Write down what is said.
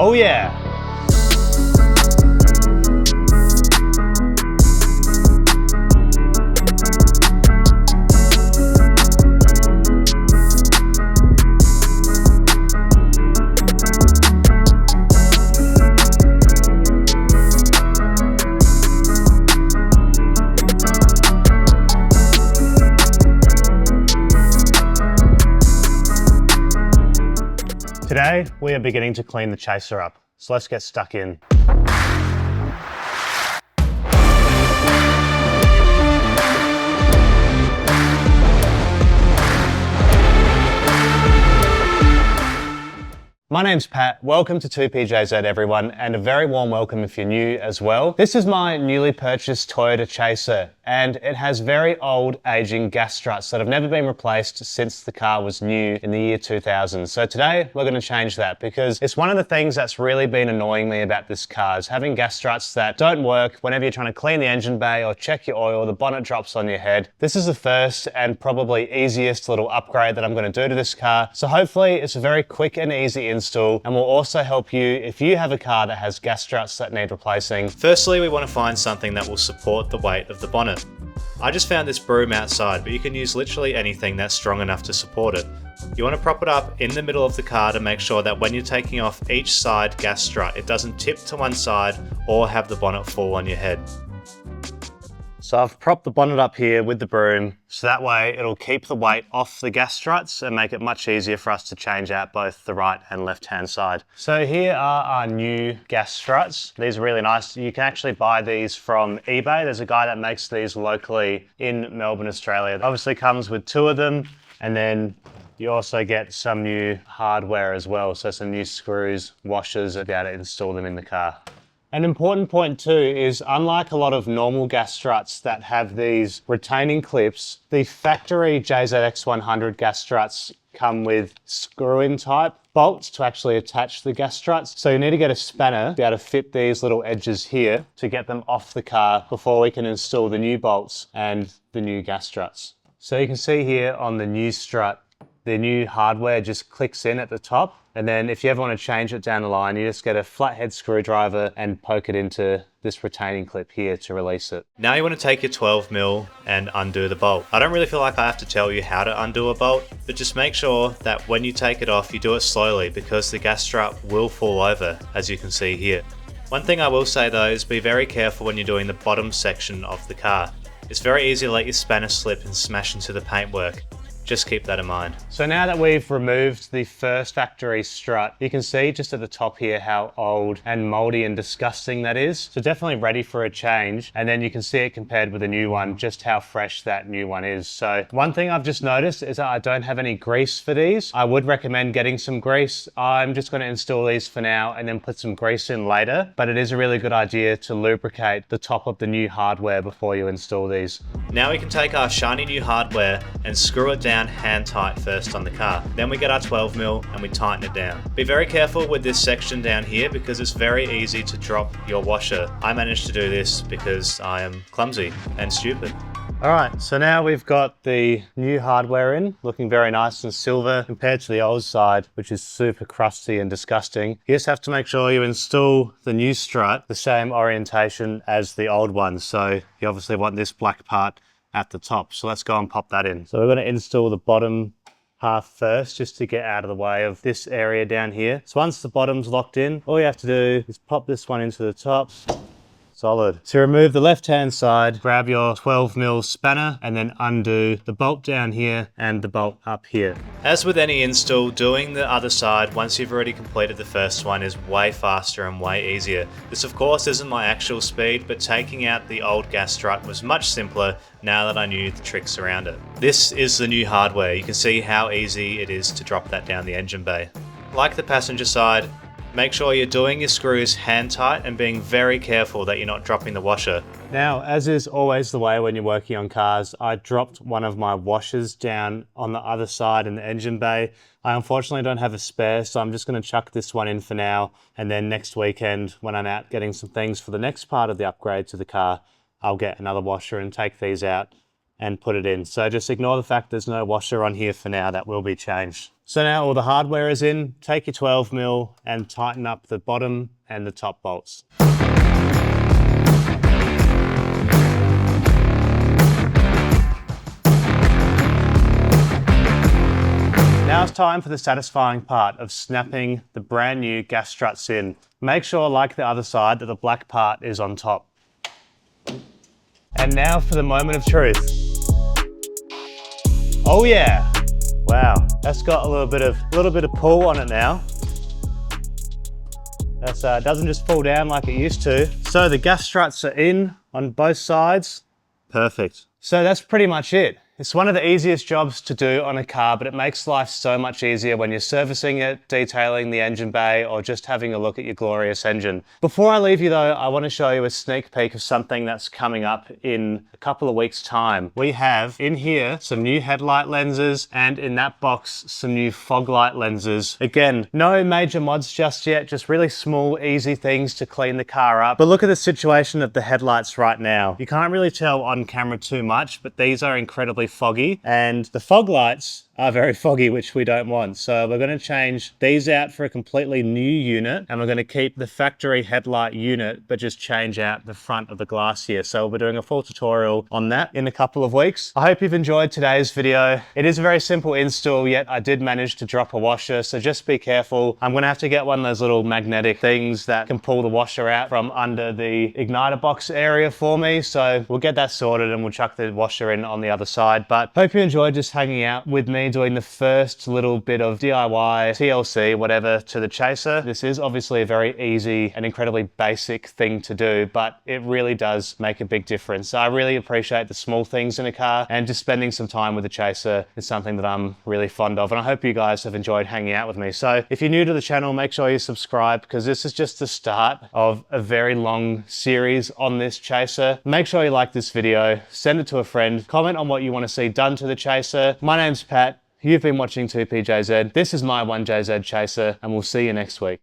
Oh yeah! Today, we are beginning to clean the Chaser up, so let's get stuck in. My name's Pat, welcome to 2PJZ everyone, and a very warm welcome if you're new as well. This is my newly purchased Toyota Chaser, and it has very old aging gas struts that have never been replaced since the car was new in the year 2000. So today we're going to change that because it's one of the things that's really been annoying me about this car is having gas struts that don't work whenever you're trying to clean the engine bay or check your oil, the bonnet drops on your head. This is the first and probably easiest little upgrade that I'm going to do to this car. So hopefully it's a very quick and easy install and will also help you if you have a car that has gas struts that need replacing. Firstly, we want to find something that will support the weight of the bonnet. I just found this broom outside, but you can use literally anything that's strong enough to support it. You want to prop it up in the middle of the car to make sure that when you're taking off each side gas strut, it doesn't tip to one side or have the bonnet fall on your head. So I've propped the bonnet up here with the broom, so that way it'll keep the weight off the gas struts and make it much easier for us to change out both the right and left hand side. So here are our new gas struts. These are really nice. You can actually buy these from eBay. There's a guy that makes these locally in Melbourne, Australia. It obviously comes with two of them, and then you also get some new hardware as well. So some new screws, washers, to be able to install them in the car. An important point too is unlike a lot of normal gas struts that have these retaining clips, the factory JZX100 gas struts come with screw-in type bolts to actually attach the gas struts. So you need to get a spanner to be able to fit these little edges here to get them off the car before we can install the new bolts and the new gas struts. So you can see here on the new strut, the new hardware just clicks in at the top. And then if you ever want to change it down the line, you just get a flathead screwdriver and poke it into this retaining clip here to release it. Now you want to take your 12mm and undo the bolt. I don't really feel like I have to tell you how to undo a bolt, but just make sure that when you take it off, you do it slowly because the gas strut will fall over, as you can see here. One thing I will say though is be very careful when you're doing the bottom section of the car. It's very easy to let your spanner slip and smash into the paintwork. Just keep that in mind. So now that we've removed the first factory strut, you can see just at the top here how old and moldy and disgusting that is. So definitely ready for a change. And then you can see it compared with the new one, just how fresh that new one is. So one thing I've just noticed is that I don't have any grease for these. I would recommend getting some grease. I'm just going to install these for now and then put some grease in later. But it is a really good idea to lubricate the top of the new hardware before you install these. Now we can take our shiny new hardware and screw it down hand tight first on the car. Then we get our 12mm and we tighten it down. Be very careful with this section down here because it's very easy to drop your washer. I managed to do this because I am clumsy and stupid. Alright, so now we've got the new hardware in, looking very nice and silver compared to the old side, which is super crusty and disgusting. You just have to make sure you install the new strut the same orientation as the old one. So you obviously want this black part at the top. So let's go and pop that in. So we're going to install the bottom half first just to get out of the way of this area down here. So once the bottom's locked in, all you have to do is pop this one into the top. Solid. To remove the left-hand side, grab your 12mm spanner and then undo the bolt down here and the bolt up here. As with any install, doing the other side once you've already completed the first one is way faster and way easier. This of course isn't my actual speed, but taking out the old gas strut was much simpler now that I knew the tricks around it. This is the new hardware. You can see how easy it is to drop that down the engine bay. Like the passenger side, make sure you're doing your screws hand tight and being very careful that you're not dropping the washer. Now, as is always the way when you're working on cars, I dropped one of my washers down on the other side in the engine bay. I unfortunately don't have a spare, so I'm just going to chuck this one in for now. And then next weekend, when I'm out getting some things for the next part of the upgrade to the car, I'll get another washer and take these out and put it in. So just ignore the fact there's no washer on here for now. That will be changed. So now all the hardware is in, take your 12mm and tighten up the bottom and the top bolts. Now it's time for the satisfying part of snapping the brand new gas struts in. Make sure, like the other side, that the black part is on top. And now for the moment of truth. Oh yeah! Wow, that's got a little bit of pull on it now. That doesn't just fall down like it used to. So the gas struts are in on both sides. Perfect. So that's pretty much it. It's one of the easiest jobs to do on a car, but it makes life so much easier when you're servicing it, detailing the engine bay, or just having a look at your glorious engine. Before I leave you though, I want to show you a sneak peek of something that's coming up in a couple of weeks' time. We have in here some new headlight lenses, and in that box some new fog light lenses. Again, no major mods just yet, just really small, easy things to clean the car up. But look at the situation of the headlights right now. You can't really tell on camera too much, but these are incredibly foggy, and the fog lights are very foggy, which we don't want. So we're going to change these out for a completely new unit, and we're going to keep the factory headlight unit, but just change out the front of the glass here. So we're doing a full tutorial on that in a couple of weeks. I hope you've enjoyed today's video. It is a very simple install, yet I did manage to drop a washer, so just be careful. I'm going to have to get one of those little magnetic things that can pull the washer out from under the igniter box area for me. So we'll get that sorted and we'll chuck the washer in on the other side. But hope you enjoyed just hanging out with me doing the first little bit of DIY, TLC, whatever, to the Chaser. This is obviously a very easy and incredibly basic thing to do, but it really does make a big difference. I really appreciate the small things in a car, and just spending some time with the Chaser is something that I'm really fond of, and I hope you guys have enjoyed hanging out with me. So if you're new to the channel, make sure you subscribe, because this is just the start of a very long series on this Chaser. Make sure you like this video, send it to a friend, comment on what you want to see done to the Chaser. My name's Pat. You've been watching 2PJZ. This is my 1JZ Chaser, and we'll see you next week.